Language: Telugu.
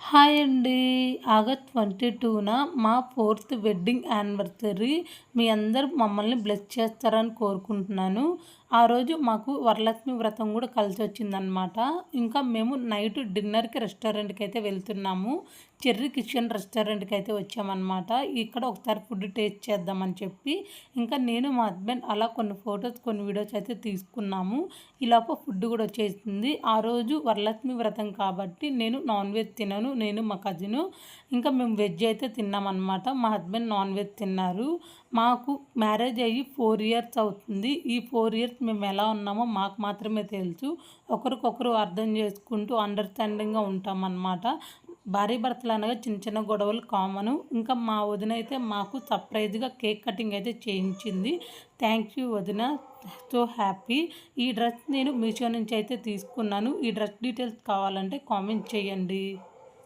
హాయ్ అండి. ఆగస్ట్ 22న మా 4th వెడ్డింగ్ యానివర్సరీ. మీ అందరూ మమ్మల్ని బ్లెస్ చేస్తారని కోరుకుంటున్నాను. ఆ రోజు మాకు వరలక్ష్మి వ్రతం కూడా కలిసొచ్చిందనమాట. ఇంకా మేము నైట్ డిన్నర్‌కి రెస్టారెంట్‌కైతే వెళ్తున్నాము. చెర్రీ కిచెన్ రెస్టారెంట్‌కైతే వచ్చామనమాట. ఇక్కడ ఒకసారి ఫుడ్ టేస్ట్ చేద్దామని చెప్పి, ఇంకా నేను మా హస్బెండ్ అలా కొన్ని ఫోటోస్, కొన్ని వీడియోస్ అయితే తీసుకున్నాము. ఈలోపు ఫుడ్ కూడా వచ్చేసింది. ఆ రోజు వరలక్ష్మి వ్రతం కాబట్టి నేను నాన్ వెజ్ తినను. నేను మా కజిను ఇంకా మేము వెజ్ అయితే తిన్నామన్నమాట. మా హస్బెండ్ నాన్ వెజ్ తిన్నారు. మాకు మ్యారేజ్ అయ్యి 4 ఇయర్స్ అవుతుంది. ఈ 4 ఇయర్స్ మేము ఎలా ఉన్నామో మాకు మాత్రమే తెలుసు. ఒకరికొకరు అర్థం చేసుకుంటూ అండర్‌స్టాండింగ్‌గా ఉంటామన్నమాట. భార్యాభర్తలు అనగా చిన్న చిన్న గొడవలు కామను. ఇంకా మా వదిన అయితే మాకు సర్ప్రైజ్‌గా కేక్ కటింగ్ అయితే చేయించింది. థ్యాంక్ యూ వదిన. So happy. ఈ డ్రెస్ నేను మీషో నుంచి అయితే తీసుకున్నాను. ఈ డ్రెస్ డీటెయిల్స్ కావాలంటే కామెంట్ చేయండి.